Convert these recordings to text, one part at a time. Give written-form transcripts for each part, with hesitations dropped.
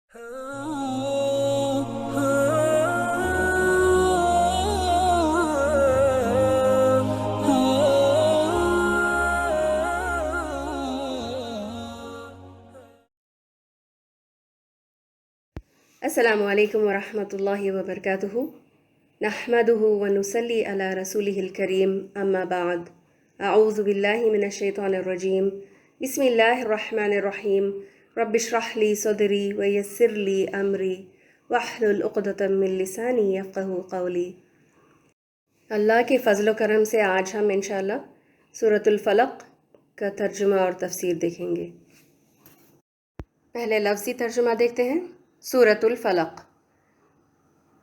السلام علیکم ورحمۃ اللہ وبرکاتہ نحمده ونصلی علی رسوله الکریم اما بعد اعوذ باللہ من الشیطان الرجیم بسم اللہ الرحمن الرحیم رب اشرح لی صدری ویسر لی امری واحلل عقدۃ من لسانی یفقہوا قولی۔ اللہ کے فضل و کرم سے آج ہم انشاءاللہ سورۃ الفلق کا ترجمہ اور تفسیر دیکھیں گے۔ پہلے لفظی ترجمہ دیکھتے ہیں۔ سورۃ الفلق۔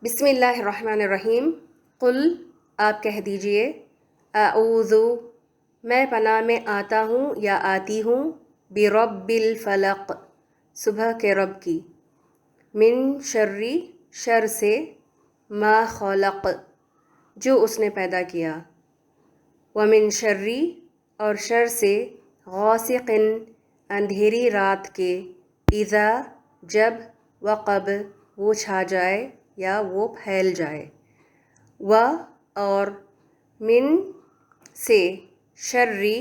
بسم اللہ الرحمن الرحیم۔ قل، آپ کہہ دیجئے، اعوذ، میں پناہ میں آتا ہوں یا آتی ہوں، برب الفلق، صبح کے رب کی، من شر، شر سے، ما خلق، جو اس نے پیدا کیا، ومن شر، اور شر سے، غاسق، اندھیری رات کے، اذا، جب، وقب، وہ چھا جائے یا وہ پھیل جائے، و، اور، من، سے، شرری،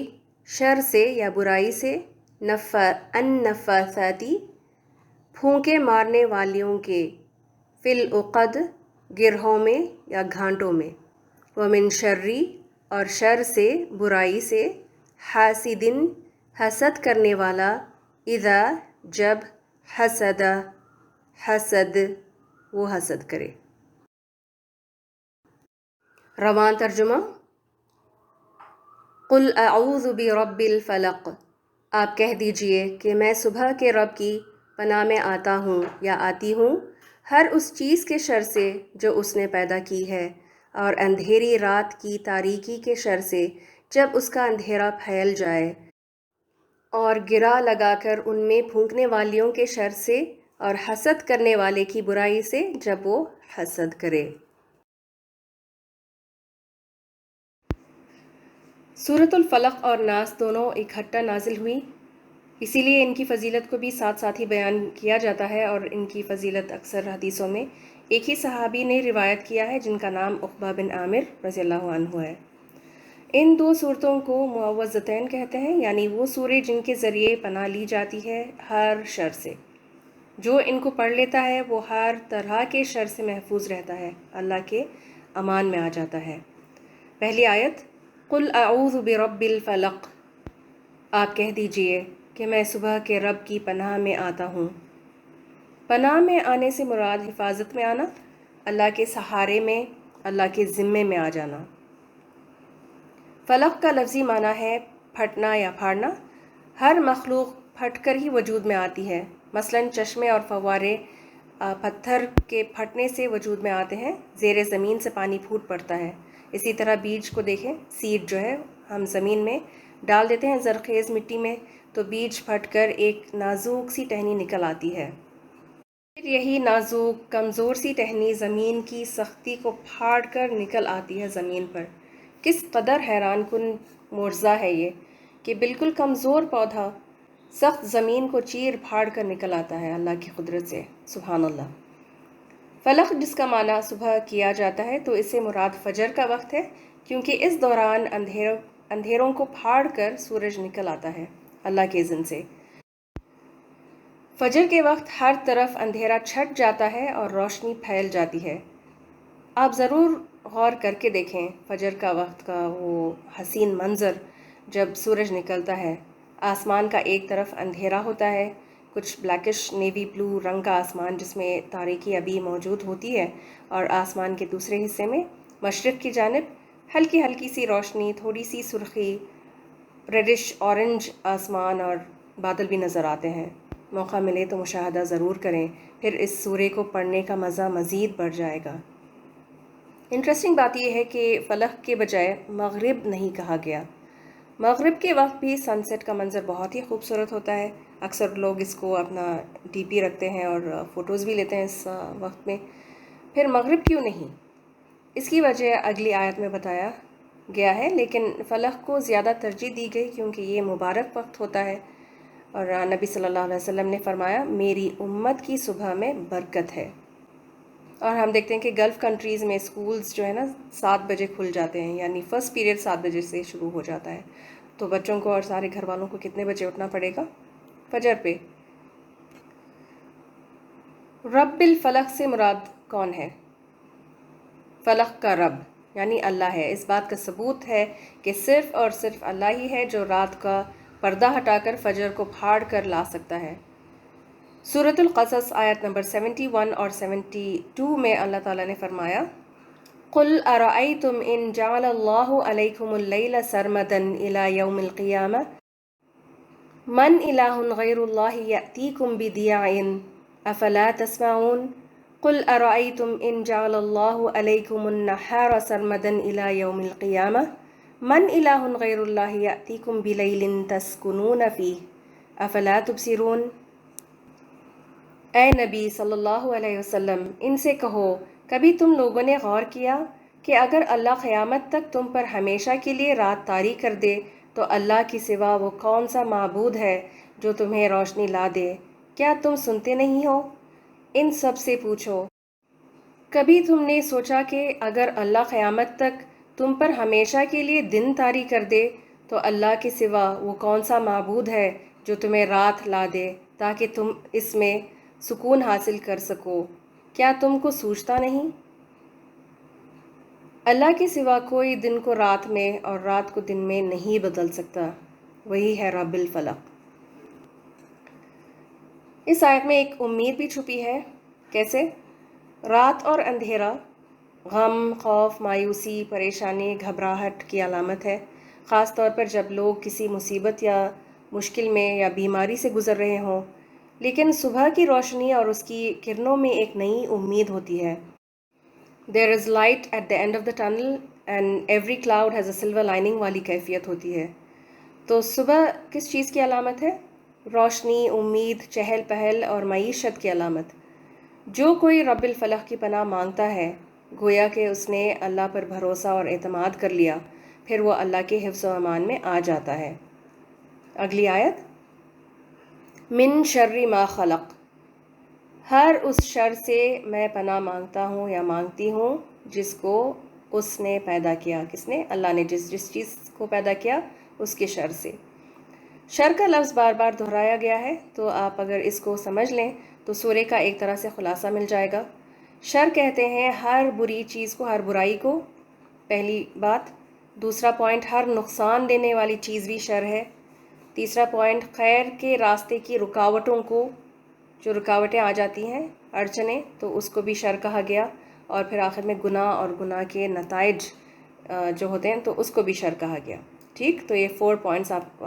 شر سے یا برائی سے، النفاثاتی، پھونکے مارنے والیوں کے، فی العقد، گرہوں میں یا گھانٹوں میں، ومن شرری، اور شر سے، برائی سے، حاسدن، حسد کرنے والا، اذا، جب، حسد، حسد، وہ حسد کرے۔ رواں ترجمہ۔ قل اعوذ برب الفلق، آپ کہہ دیجئے کہ میں صبح کے رب کی پناہ میں آتا ہوں یا آتی ہوں، ہر اس چیز کے شر سے جو اس نے پیدا کی ہے، اور اندھیری رات کی تاریکی کے شر سے جب اس کا اندھیرا پھیل جائے، اور گرہ لگا کر ان میں پھونکنے والیوں کے شر سے، اور حسد کرنے والے کی برائی سے جب وہ حسد کرے۔ سورۃ الفلق اور ناس دونوں اکٹھا نازل ہوئی، اسی لیے ان کی فضیلت کو بھی ساتھ ساتھ ہی بیان کیا جاتا ہے، اور ان کی فضیلت اکثر حدیثوں میں ایک ہی صحابی نے روایت کیا ہے جن کا نام عقبہ بن عامر رضی اللہ عنہ ہے۔ ان دو صورتوں کو معوذتین کہتے ہیں، یعنی وہ سورے جن کے ذریعے پناہ لی جاتی ہے ہر شر سے۔ جو ان کو پڑھ لیتا ہے وہ ہر طرح کے شر سے محفوظ رہتا ہے، اللہ کے امان میں آ جاتا ہے۔ پہلی آیت، قل اعوذ برب الفلق، آپ کہہ دیجئے کہ میں صبح کے رب کی پناہ میں آتا ہوں۔ پناہ میں آنے سے مراد حفاظت میں آنا، اللہ کے سہارے میں، اللہ کے ذمے میں آ جانا۔ فلق کا لفظی معنی ہے پھٹنا یا پھاڑنا۔ ہر مخلوق پھٹ کر ہی وجود میں آتی ہے، مثلاً چشمے اور فوارے پتھر کے پھٹنے سے وجود میں آتے ہیں، زیر زمین سے پانی پھوٹ پڑتا ہے۔ اسی طرح بیج کو دیکھیں، سیڈ جو ہے ہم زمین میں ڈال دیتے ہیں زرخیز مٹی میں، تو بیج پھٹ کر ایک نازک سی ٹہنی نکل آتی ہے۔ پھر یہی نازک کمزور سی ٹہنی زمین کی سختی کو پھاڑ کر نکل آتی ہے زمین پر۔ کس قدر حیران کن معجزہ ہے یہ کہ بالکل کمزور پودا سخت زمین کو چیر پھاڑ کر نکل آتا ہے اللہ کی قدرت سے، سبحان اللہ۔ فلق جس کا معنی صبح کیا جاتا ہے تو اس سے مراد فجر کا وقت ہے، کیونکہ اس دوران اندھیروں کو پھاڑ کر سورج نکل آتا ہے اللہ کے اذن سے۔ فجر کے وقت ہر طرف اندھیرا چھٹ جاتا ہے اور روشنی پھیل جاتی ہے۔ آپ ضرور غور کر کے دیکھیں فجر کا وقت کا وہ حسین منظر جب سورج نکلتا ہے، آسمان کا ایک طرف اندھیرا ہوتا ہے، کچھ بلیکش نیوی بلو رنگ کا آسمان جس میں تاریکی ابھی موجود ہوتی ہے، اور آسمان کے دوسرے حصے میں مشرق کی جانب ہلکی ہلکی سی روشنی، تھوڑی سی سرخی، ریڈش اورنج آسمان اور بادل بھی نظر آتے ہیں۔ موقع ملے تو مشاہدہ ضرور کریں، پھر اس سورے کو پڑھنے کا مزہ مزید بڑھ جائے گا۔ انٹرسٹنگ بات یہ ہے کہ فلق کے بجائے مغرب نہیں کہا گیا۔ مغرب کے وقت بھی سن سیٹ کا منظر بہت ہی خوبصورت ہوتا ہے، اکثر لوگ اس کو اپنا ڈی پی رکھتے ہیں اور فوٹوز بھی لیتے ہیں اس وقت میں۔ پھر مغرب کیوں نہیں؟ اس کی وجہ اگلی آیت میں بتایا گیا ہے، لیکن فلق کو زیادہ ترجیح دی گئی کیونکہ یہ مبارک وقت ہوتا ہے، اور نبی صلی اللہ علیہ وسلم نے فرمایا میری امت کی صبح میں برکت ہے۔ اور ہم دیکھتے ہیں کہ گلف کنٹریز میں اسکولز جو ہے نا 7 بجے کھل جاتے ہیں، یعنی فرسٹ پیریڈ 7 بجے سے شروع ہو جاتا ہے، تو بچوں کو اور سارے گھر والوں کو کتنے بجے اٹھنا پڑے گا؟ فجر پہ۔ رب الفلق سے مراد کون ہے؟ فلق کا رب یعنی اللہ ہے۔ اس بات کا ثبوت ہے کہ صرف اور صرف اللہ ہی ہے جو رات کا پردہ ہٹا کر فجر کو پھاڑ کر لا سکتا ہے۔ سورۃ القصص آیت نمبر 71 اور 72 میں اللہ تعالیٰ نے فرمایا قُلْ أَرَأَيْتُمْ إِنْ جَعَلَ اللَّهُ عَلَيْكُمُ اللَّيْلَ سَرْمَدًا إِلَى يَوْمِ الْقِيَامَةِ مَنْ إِلَٰهٌ غَيْرُ اللَّهِ يَأْتِيكُمْ بِضِيَاءٍ أَفَلَا تَسْمَعُونَ قُلْ أَرَأَيْتُمْ إِنْ جَعَلَ اللَّهُ عَلَيْكُمُ النَّهَارَ سَرْمَدًا إِلَى يَوْمِ الْقِيَامَةِ مَنْ إِلَٰهٌ غَيْرُ اللَّهِ يَأْتِيكُمْ بِلَيْلٍ تَسْكُنُونَ فِيهِ أَفَلَا تُبْصِرُونَ۔ اے نبی صلی اللہ علیہ وسلم ان سے کہو کبھی تم لوگوں نے غور کیا کہ اگر اللہ قیامت تک تم پر ہمیشہ کے لیے رات طاری کر دے تو اللہ کے سوا وہ کون سا معبود ہے جو تمہیں روشنی لا دے؟ کیا تم سنتے نہیں ہو؟ ان سب سے پوچھو کبھی تم نے سوچا کہ اگر اللہ قیامت تک تم پر ہمیشہ کے لیے دن طاری کر دے تو اللہ کے سوا وہ کون سا معبود ہے جو تمہیں رات لا دے تاکہ تم اس میں سکون حاصل کر سکو؟ کیا تم کو سوچتا نہیں؟ اللہ کے سوا کوئی دن کو رات میں اور رات کو دن میں نہیں بدل سکتا، وہی ہے رب الفلق۔ اس آیت میں ایک امید بھی چھپی ہے۔ کیسے؟ رات اور اندھیرا غم، خوف، مایوسی، پریشانی، گھبراہٹ کی علامت ہے، خاص طور پر جب لوگ کسی مصیبت یا مشکل میں یا بیماری سے گزر رہے ہوں۔ لیکن صبح کی روشنی اور اس کی کرنوں میں ایک نئی امید ہوتی ہے۔ There is light at the end of the tunnel and every cloud has a silver lining والی کیفیت ہوتی ہے۔ تو صبح کس چیز کی علامت ہے؟ روشنی، امید، چہل پہل اور معیشت کی علامت۔ جو کوئی رب الفلق کی پناہ مانگتا ہے گویا کہ اس نے اللہ پر بھروسہ اور اعتماد کر لیا، پھر وہ اللہ کے حفظ و امان میں آ جاتا ہے۔ اگلی آیت من شر ما خلق، ہر اس شر سے میں پناہ مانگتا ہوں یا مانگتی ہوں جس کو اس نے پیدا کیا۔ کس نے؟ اللہ نے جس چیز کو پیدا کیا اس کے شر سے۔ شر کا لفظ بار بار دہرایا گیا ہے، تو آپ اگر اس کو سمجھ لیں تو سورے کا ایک طرح سے خلاصہ مل جائے گا۔ شر کہتے ہیں ہر بری چیز کو، ہر برائی کو، پہلی بات۔ دوسرا پوائنٹ، ہر نقصان دینے والی چیز بھی شر ہے۔ تیسرا پوائنٹ، خیر کے راستے کی رکاوٹوں کو، جو رکاوٹیں آ جاتی ہیں، اڑچنیں، تو اس کو بھی شر کہا گیا۔ اور پھر آخر میں گناہ اور گناہ کے نتائج جو ہوتے ہیں تو اس کو بھی شر کہا گیا۔ ٹھیک، تو یہ 4 پوائنٹس آپ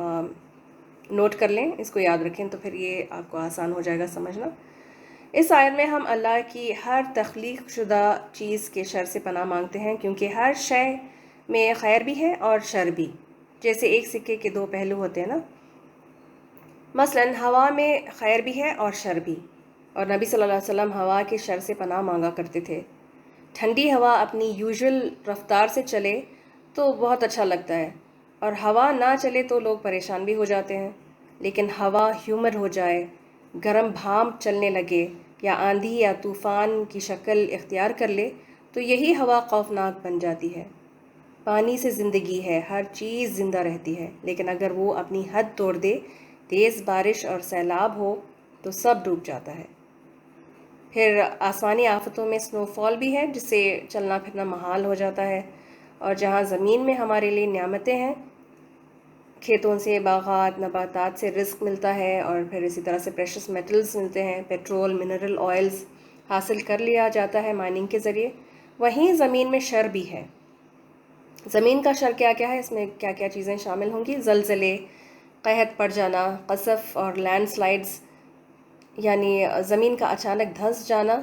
نوٹ کر لیں، اس کو یاد رکھیں تو پھر یہ آپ کو آسان ہو جائے گا سمجھنا۔ اس آیت میں ہم اللہ کی ہر تخلیق شدہ چیز کے شر سے پناہ مانگتے ہیں، کیونکہ ہر شے میں خیر بھی ہے اور شر بھی، جیسے ایک سکے کے 2 پہلو ہوتے ہیں نا۔ مثلاً ہوا میں خیر بھی ہے اور شر بھی، اور نبی صلی اللہ علیہ وسلم ہوا کے شر سے پناہ مانگا کرتے تھے۔ ٹھنڈی ہوا اپنی یوزول رفتار سے چلے تو بہت اچھا لگتا ہے، اور ہوا نہ چلے تو لوگ پریشان بھی ہو جاتے ہیں۔ لیکن ہوا ہیومر ہو جائے، گرم بھاپ چلنے لگے، یا آندھی یا طوفان کی شکل اختیار کر لے تو یہی ہوا خوفناک بن جاتی ہے۔ پانی سے زندگی ہے، ہر چیز زندہ رہتی ہے، لیکن اگر وہ اپنی حد توڑ دے، تیز بارش اور سیلاب ہو تو سب ڈوب جاتا ہے۔ پھر آسمانی آفتوں میں سنو فال بھی ہے، جس سے چلنا پھرنا محال ہو جاتا ہے۔ اور جہاں زمین میں ہمارے لیے نعمتیں ہیں، کھیتوں سے، باغات، نباتات سے رزق ملتا ہے، اور پھر اسی طرح سے پریشس میٹلز ملتے ہیں، پیٹرول، منرل آئلز حاصل کر لیا جاتا ہے مائننگ کے ذریعے، وہیں زمین میں شر بھی ہے۔ زمین کا شر کیا کیا ہے؟ اس میں کیا کیا چیزیں شامل ہوں گی؟ زلزلے، قحط پڑ جانا، قصف اور لینڈ سلائڈز، یعنی زمین کا اچانک دھنس جانا،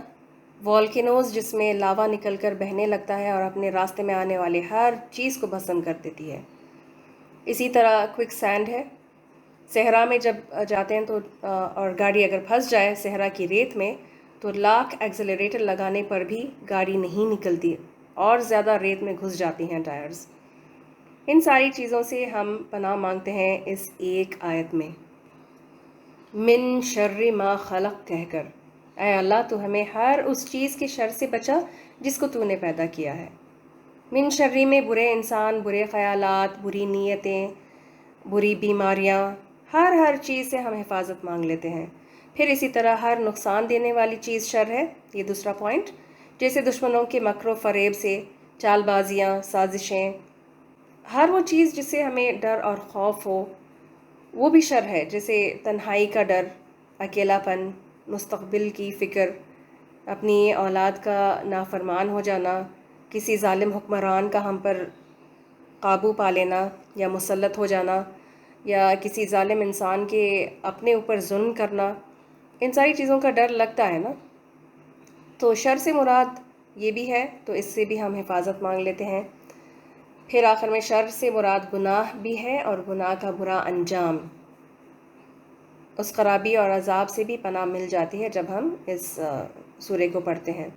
والکینوز جس میں لاوا نکل کر بہنے لگتا ہے اور اپنے راستے میں آنے والے ہر چیز کو بھسم کر دیتی ہے۔ اسی طرح کوئک سینڈ ہے، صحرا میں جب جاتے ہیں تو اور گاڑی اگر پھنس جائے صحرا کی ریت میں تو لاکھ ایکسلریٹر لگانے پر بھی گاڑی نہیں نکلتی، اور زیادہ ریت میں گھس جاتی ہیں ٹائرز۔ ان ساری چیزوں سے ہم پناہ مانگتے ہیں اس ایک آیت میں۔ من شر ما خلق کہہ کر، اے اللہ تو ہمیں ہر اس چیز کے شر سے بچا جس کو تو نے پیدا کیا ہے۔ من شرری میں برے انسان، برے خیالات، بری نیتیں، بری بیماریاں، ہر چیز سے ہم حفاظت مانگ لیتے ہیں۔ پھر اسی طرح ہر نقصان دینے والی چیز شر ہے، یہ دوسرا پوائنٹ، جیسے دشمنوں کے مکر و فریب سے، چال بازیاں، سازشیں، ہر وہ چیز جس سے ہمیں ڈر اور خوف ہو وہ بھی شر ہے، جیسے تنہائی کا ڈر، اکیلا پن، مستقبل کی فکر، اپنی اولاد کا نافرمان ہو جانا، کسی ظالم حکمران کا ہم پر قابو پا لینا یا مسلط ہو جانا، یا کسی ظالم انسان کے اپنے اوپر ظلم کرنا، ان ساری چیزوں کا ڈر لگتا ہے نا۔ تو شر سے مراد یہ بھی ہے، تو اس سے بھی ہم حفاظت مانگ لیتے ہیں۔ پھر آخر میں شر سے مراد گناہ بھی ہے، اور گناہ کا برا انجام، اس خرابی اور عذاب سے بھی پناہ مل جاتی ہے جب ہم اس سورہ کو پڑھتے ہیں۔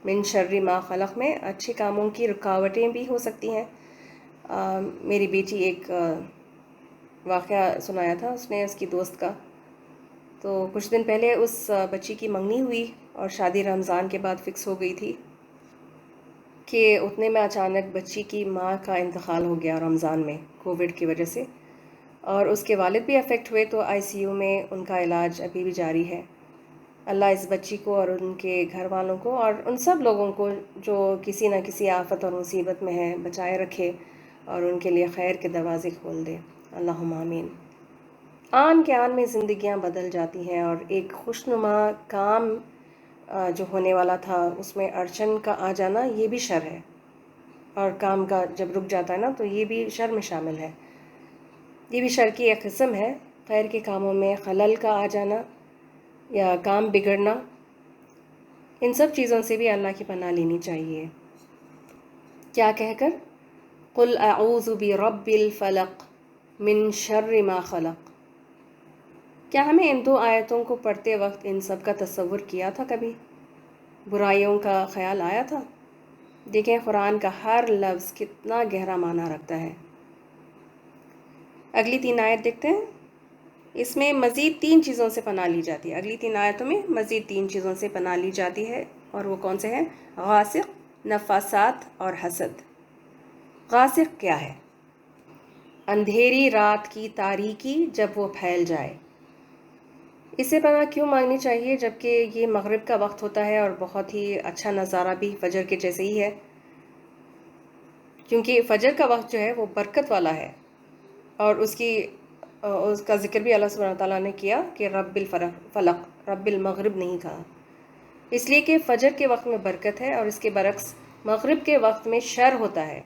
من شر ما خلق میں اچھے کاموں کی رکاوٹیں بھی ہو سکتی ہیں۔ میری بیٹی ایک واقعہ سنایا تھا اس نے، اس کی دوست کا، تو کچھ دن پہلے اس بچی کی منگنی ہوئی اور شادی رمضان کے بعد فکس ہو گئی تھی کہ اتنے میں اچانک بچی کی ماں کا انتقال ہو گیا رمضان میں کووڈ کی وجہ سے، اور اس کے والد بھی افیکٹ ہوئے، تو آئی سی یو میں ان کا علاج ابھی بھی جاری ہے۔ اللہ اس بچی کو اور ان کے گھر والوں کو اور ان سب لوگوں کو جو کسی نہ کسی آفت اور مصیبت میں ہیں بچائے رکھے، اور ان کے لیے خیر کے دروازے کھول دے، اللہم آمین۔ آن کے آن میں زندگیاں بدل جاتی ہیں، اور ایک خوشنما کام جو ہونے والا تھا اس میں اڑچن کا آ جانا یہ بھی شر ہے، اور کام کا جب رک جاتا ہے نا تو یہ بھی شر میں شامل ہے، یہ بھی شر کی ایک قسم ہے۔ خیر کے کاموں میں خلل کا آ جانا یا کام بگڑنا، ان سب چیزوں سے بھی اللہ کی پناہ لینی چاہیے۔ کیا کہہ کر؟ قل اعوذ برب الفلق من شر ما خلق۔ کیا ہمیں ان دو آیتوں کو پڑھتے وقت ان سب کا تصور کیا تھا کبھی؟ برائیوں کا خیال آیا تھا؟ دیکھیں قرآن کا ہر لفظ کتنا گہرا معنی رکھتا ہے۔ اگلی 3 آیت دیکھتے ہیں، اس میں مزید 3 چیزوں سے پناہ لی جاتی ہے۔ اگلی 3 آیتوں میں مزید 3 چیزوں سے پناہ لی جاتی ہے، اور وہ کون سے ہیں؟ غاسق، نفاسات اور حسد۔ غاسق کیا ہے؟ اندھیری رات کی تاریکی جب وہ پھیل جائے۔ اس سے پناہ کیوں مانگنی چاہیے جبکہ یہ مغرب کا وقت ہوتا ہے اور بہت ہی اچھا نظارہ بھی فجر کے جیسے ہی ہے؟ کیونکہ فجر کا وقت جو ہے وہ برکت والا ہے، اور اس کا ذکر بھی اللہ سبحانہ تعالیٰ نے کیا کہ رب الفلق، رب المغرب نہیں کہا، اس لیے کہ فجر کے وقت میں برکت ہے، اور اس کے برعکس مغرب کے وقت میں شر ہوتا ہے،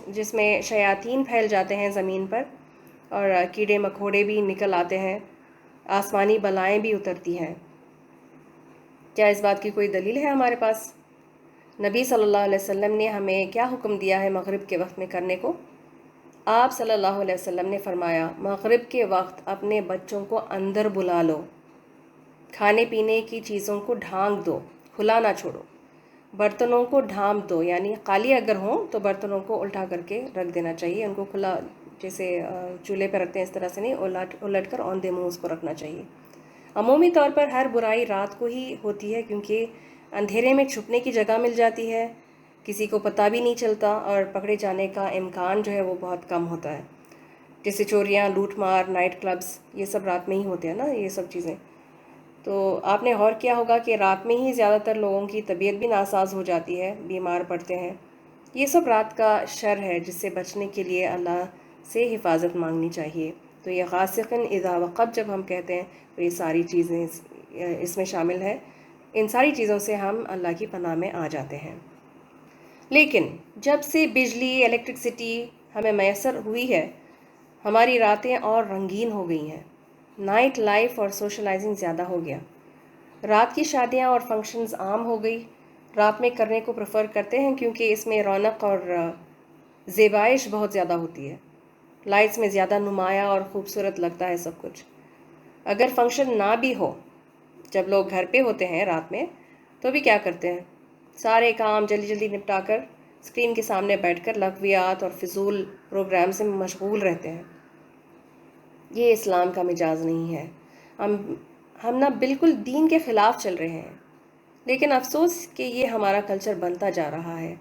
جس میں شیاطین پھیل جاتے ہیں زمین پر، اور کیڑے مکوڑے بھی نکل آتے ہیں، آسمانی بلائیں بھی اترتی ہیں۔ کیا اس بات کی کوئی دلیل ہے ہمارے پاس؟ نبی صلی اللہ علیہ وسلم نے ہمیں کیا حکم دیا ہے مغرب کے وقت میں کرنے کو؟ آپ صلی اللہ علیہ وسلم نے فرمایا، مغرب کے وقت اپنے بچوں کو اندر بلا لو، کھانے پینے کی چیزوں کو ڈھانک دو، کھلا نہ چھوڑو، برتنوں کو ڈھانپ دو، یعنی خالی اگر ہوں تو برتنوں کو الٹا کر کے رکھ دینا چاہیے، ان کو کھلا جیسے چولہے پہ رکھتے ہیں اس طرح سے نہیں، الٹ کر اوندھے منہ اس کو رکھنا چاہیے۔ عمومی طور پر ہر برائی رات کو ہی ہوتی ہے، کیونکہ اندھیرے میں چھپنے کی جگہ مل جاتی ہے، کسی کو پتہ بھی نہیں چلتا، اور پکڑے جانے کا امکان جو ہے وہ بہت کم ہوتا ہے، جیسے چوریاں، لوٹ مار، نائٹ کلبز، یہ سب رات میں ہی ہوتے ہیں نا یہ سب چیزیں۔ تو آپ نے غور کیا ہوگا کہ رات میں ہی زیادہ تر لوگوں کی طبیعت بھی ناساز ہو جاتی ہے، بیمار پڑتے ہیں، یہ سب رات کا شر ہے جس سے بچنے کے لیے اللہ سے حفاظت مانگنی چاہیے۔ تو یہ غاسقن اذا وقب جب ہم کہتے ہیں تو یہ ساری چیزیں اس میں شامل ہے، ان ساری چیزوں سے ہم اللہ کی پناہ میں آ جاتے ہیں۔ لیکن جب سے بجلی، الیکٹرکسٹی ہمیں میسر ہوئی ہے، ہماری راتیں اور رنگین ہو گئی ہیں، نائٹ لائف اور سوشلائزنگ زیادہ ہو گیا، رات کی شادیاں اور فنکشنز عام ہو گئی، رات میں کرنے کو پریفر کرتے ہیں کیونکہ اس میں رونق اور زیبائش بہت زیادہ ہوتی ہے، لائٹس میں زیادہ نمایاں اور خوبصورت لگتا ہے سب کچھ۔ اگر فنکشن نہ بھی ہو، جب لوگ گھر پہ ہوتے ہیں رات میں تو بھی کیا کرتے ہیں؟ سارے کام جلدی جلدی نپٹا کر اسکرین کے سامنے بیٹھ کر لغویات اور فضول پروگرام سے مشغول رہتے ہیں۔ یہ اسلام کا مجاز نہیں ہے۔ ہم ہم نہ بالکل دین کے خلاف چل رہے ہیں، لیکن افسوس کہ یہ ہمارا کلچر بنتا جا رہا ہے۔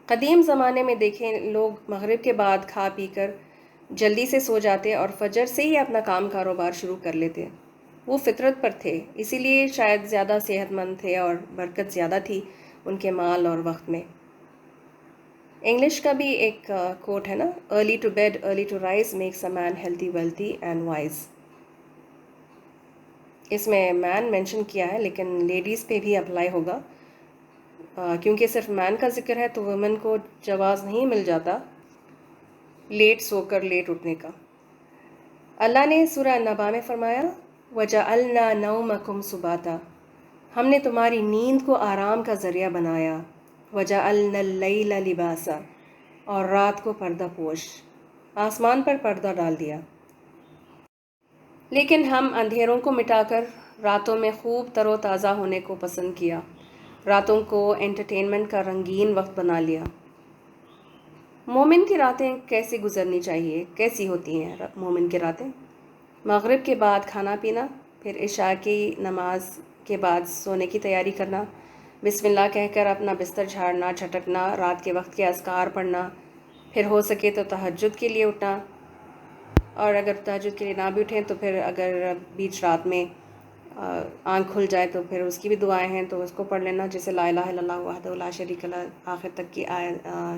قدیم زمانے میں دیکھیں، لوگ مغرب کے بعد کھا پی کر جلدی سے سو جاتے اور فجر سے ہی اپنا کام کاروبار شروع کر لیتے۔ وہ فطرت پر تھے، اسی لیے شاید زیادہ صحت مند تھے اور برکت زیادہ تھی ان کے مال اور وقت میں۔ انگلش کا بھی ایک کوٹ ہے نا، early to bed early to rise makes a man healthy wealthy and wise. اس میں مین مینشن کیا ہے لیکن لیڈیز پہ بھی اپلائی ہوگا، کیونکہ صرف مین کا ذکر ہے تو ویمن کو جواز نہیں مل جاتا لیٹ سو کر لیٹ اٹھنے کا۔ اللہ نے سورہ نبا میں فرمایا وَجَعَلْنَا نَوْمَكُمْ سُبَاتًا، ہم نے تمہاری نیند کو آرام کا ذریعہ بنایا، وَجَعَلْنَا اللَّيْلَ لِبَاسًا، اور رات کو پردہ پوش، آسمان پر پردہ ڈال دیا۔ لیکن ہم اندھیروں کو مٹا کر راتوں میں خوب تر و تازہ ہونے کو پسند کیا، راتوں کو انٹرٹینمنٹ کا رنگین وقت بنا لیا۔ مومن کی راتیں کیسے گزرنی چاہیے؟ کیسی ہوتی ہیں مومن کی راتیں؟ مغرب کے بعد کھانا پینا، پھر عشاء کی نماز کے بعد سونے کی تیاری کرنا، بسم اللہ کہہ کر اپنا بستر جھاڑنا چھٹکنا، رات کے وقت کے اذکار پڑھنا، پھر ہو سکے تو تہجد کے لیے اٹھنا، اور اگر تہجد کے لیے نہ بھی اٹھیں تو پھر اگر بیچ رات میں آنکھ کھل جائے تو پھر اس کی بھی دعائیں ہیں تو اس کو پڑھ لینا، جیسے لا الہ الا اللہ وحدہ لا شریک لہ آخر تک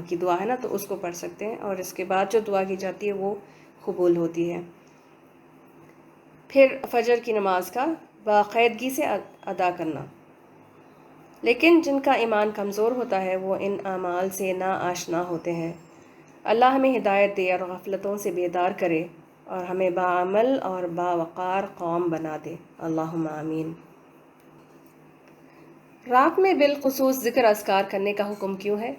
کی دعا ہے نا، تو اس کو پڑھ سکتے ہیں، اور اس کے بعد جو دعا کی جاتی ہے وہ قبول ہوتی ہے۔ پھر فجر کی نماز کا باقاعدگی سے ادا کرنا۔ لیکن جن کا ایمان کمزور ہوتا ہے وہ ان اعمال سے نا آشنا ہوتے ہیں۔ اللہ ہمیں ہدایت دے اور غفلتوں سے بیدار کرے، اور ہمیں باعمل اور باوقار قوم بنا دے، اللہم آمین۔ رات میں بالخصوص ذکر اذکار کرنے کا حکم کیوں ہے؟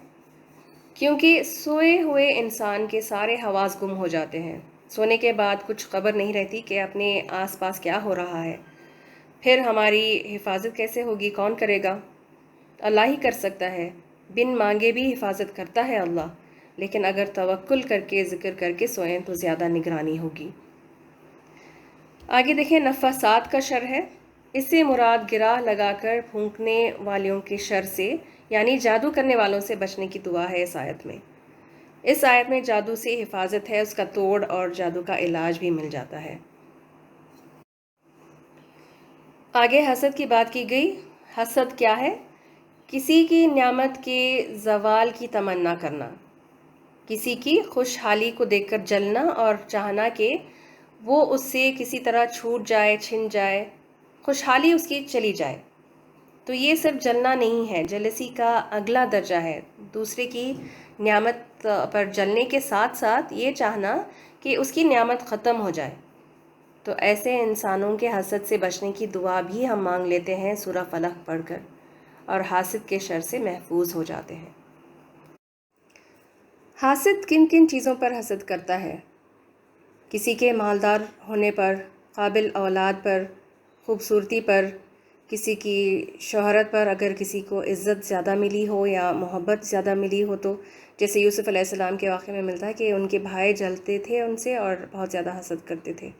کیونکہ سوئے ہوئے انسان کے سارے حواس گم ہو جاتے ہیں، سونے کے بعد کچھ خبر نہیں رہتی کہ اپنے آس پاس کیا ہو رہا ہے۔ پھر ہماری حفاظت کیسے ہوگی؟ کون کرے گا؟ اللہ ہی کر سکتا ہے، بن مانگے بھی حفاظت کرتا ہے اللہ، لیکن اگر توکل کر کے ذکر کر کے سوئیں تو زیادہ نگرانی ہوگی۔ آگے دیکھیں، نفاسات کا شر ہے، اس سے مراد گرہ لگا کر پھونکنے والوں کے شر سے، یعنی جادو کرنے والوں سے بچنے کی دعا ہے اس آیت میں۔ اس آیت میں جادو سے حفاظت ہے، اس کا توڑ اور جادو کا علاج بھی مل جاتا ہے۔ آگے حسد کی بات کی گئی۔ حسد کیا ہے؟ کسی کی نعمت کے زوال کی تمنا کرنا، کسی کی خوشحالی کو دیکھ کر جلنا اور چاہنا کہ وہ اس سے کسی طرح چھوٹ جائے، چھن جائے، خوشحالی اس کی چلی جائے۔ تو یہ صرف جلنا نہیں ہے، جلسی کا اگلا درجہ ہے، دوسرے کی نعمت پر جلنے کے ساتھ ساتھ یہ چاہنا کہ اس کی نعمت ختم ہو جائے۔ تو ایسے انسانوں کے حسد سے بچنے کی دعا بھی ہم مانگ لیتے ہیں سورہ فلق پڑھ کر، اور حاسد کے شر سے محفوظ ہو جاتے ہیں۔ حاسد کن کن چیزوں پر حسد کرتا ہے؟ کسی کے مالدار ہونے پر، قابل اولاد پر، خوبصورتی پر، کسی کی شہرت پر، اگر کسی کو عزت زیادہ ملی ہو یا محبت زیادہ ملی ہو، تو جیسے یوسف علیہ السلام کے واقعے میں ملتا ہے کہ ان کے بھائی جلتے تھے ان سے اور بہت زیادہ حسد کرتے تھے۔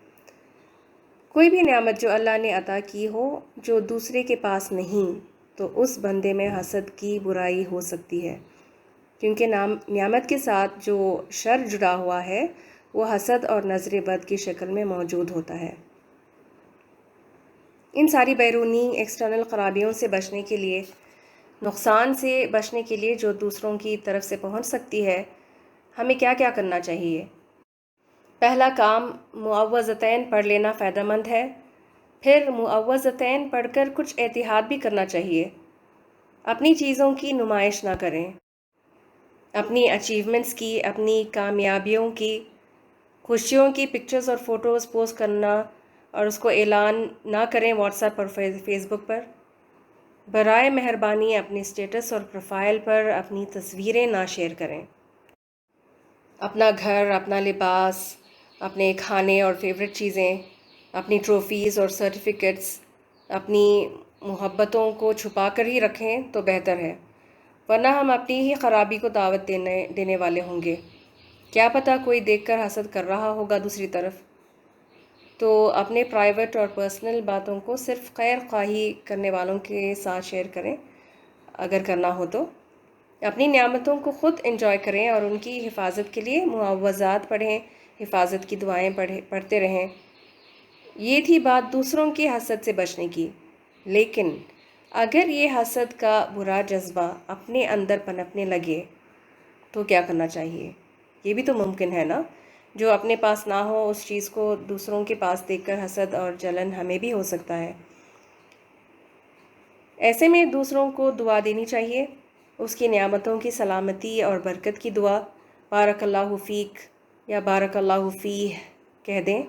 کوئی بھی نعمت جو اللہ نے عطا کی ہو جو دوسرے کے پاس نہیں، تو اس بندے میں حسد کی برائی ہو سکتی ہے، کیونکہ نعمت کے ساتھ جو شر جڑا ہوا ہے وہ حسد اور نظر بد کی شکل میں موجود ہوتا ہے۔ ان ساری بیرونی ایکسٹرنل خرابیوں سے بچنے کے لیے، نقصان سے بچنے کے لیے جو دوسروں کی طرف سے پہنچ سکتی ہے، ہمیں کیا کیا کرنا چاہیے؟ پہلا کام، معوذتین پڑھ لینا فائدہ مند ہے۔ پھر معوذتین پڑھ کر کچھ احتیاط بھی کرنا چاہیے۔ اپنی چیزوں کی نمائش نہ کریں، اپنی اچیومنٹس کی، اپنی کامیابیوں کی، خوشیوں کی پکچرز اور فوٹوز پوسٹ کرنا اور اس کو اعلان نہ کریں واٹس ایپ اور فیس بک پر۔ برائے مہربانی اپنی اسٹیٹس اور پروفائل پر اپنی تصویریں نہ شیئر کریں۔ اپنا گھر، اپنا لباس، اپنے کھانے اور فیوریٹ چیزیں، اپنی ٹرافیز اور سرٹیفکیٹس، اپنی محبتوں کو چھپا کر ہی رکھیں تو بہتر ہے، ورنہ ہم اپنی ہی خرابی کو دعوت دینے والے ہوں گے۔ کیا پتہ کوئی دیکھ کر حسد کر رہا ہوگا دوسری طرف۔ تو اپنے پرائیویٹ اور پرسنل باتوں کو صرف خیر خواہی کرنے والوں کے ساتھ شیئر کریں اگر کرنا ہو تو. اپنی نعمتوں کو خود انجوائے کریں اور ان کی حفاظت کے لیے معوذات پڑھیں، حفاظت کی دعائیں پڑھتے رہیں. یہ تھی بات دوسروں کی حسد سے بچنے کی. لیکن اگر یہ حسد کا برا جذبہ اپنے اندر پنپنے لگے تو کیا کرنا چاہیے؟ یہ بھی تو ممکن ہے نا. جو اپنے پاس نہ ہو اس چیز کو دوسروں کے پاس دیکھ کر حسد اور جلن ہمیں بھی ہو سکتا ہے. ایسے میں دوسروں کو دعا دینی چاہیے، اس کی نعمتوں کی سلامتی اور برکت کی دعا. بارک اللہ فیک یا بارک اللہ فیہ کہہ دیں،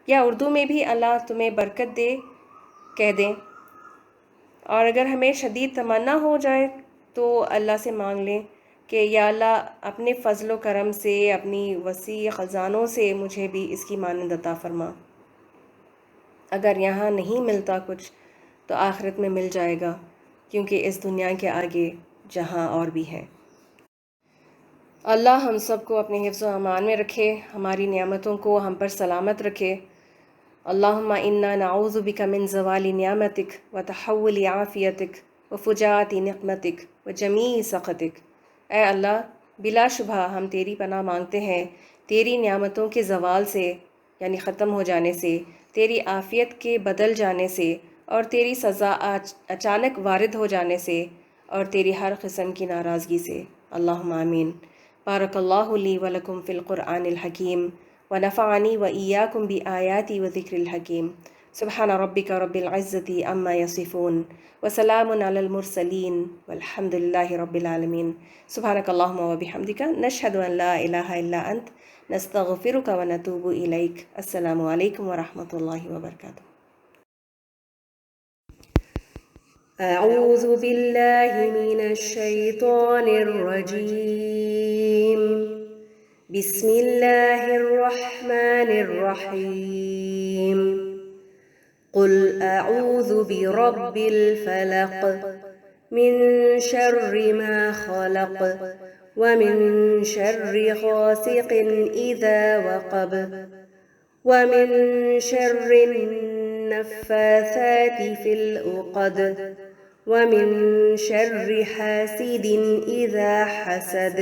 یا اردو میں بھی اللہ تمہیں برکت دے کہہ دیں. اور اگر ہمیں شدید تمنا ہو جائے تو اللہ سے مانگ لیں کہ یا اللہ اپنے فضل و کرم سے، اپنی وسیع خزانوں سے مجھے بھی اس کی مانند عطا فرما. اگر یہاں نہیں ملتا کچھ تو آخرت میں مل جائے گا، کیونکہ اس دنیا کے آگے جہاں اور بھی ہے. اللہ ہم سب کو اپنے حفظ و امان میں رکھے، ہماری نعمتوں کو ہم پر سلامت رکھے. اللہم انا نعوذ بک من زوال نعمتک وتحول عافیتک وفجاعت نقمتک وجمیع سخطک. اے اللہ، بلا شبہ ہم تیری پناہ مانگتے ہیں تیری نعمتوں کے زوال سے، یعنی ختم ہو جانے سے، تیری عافیت کے بدل جانے سے، اور تیری سزا اچانک وارد ہو جانے سے، اور تیری ہر قسم کی ناراضگی سے. اللہم آمین. بارک اللہ لی ولکم فی القرآن الحکیم ونفعنی وإیاکم بآیاتی وذکر الحکیم. سبحان ربک رب العزت عما یصفون وسلام علی المرسلین والحمد للہ رب العالمین. سبحانک اللہم وبحمدک نشہد ان لا الہ الا انت نستغفرک ونتوب الیک. السلام علیکم ورحمۃ اللہ وبرکاتہ. اعوذ باللہ من الشیطان الرجیم. بسم اللہ الرحمن الرحیم. قل اعوذ برب الفلق من شر ما خلق ومن شر غاسق اذا وقب ومن شر النفاثات في العقد ومن شر حاسد اذا حسد.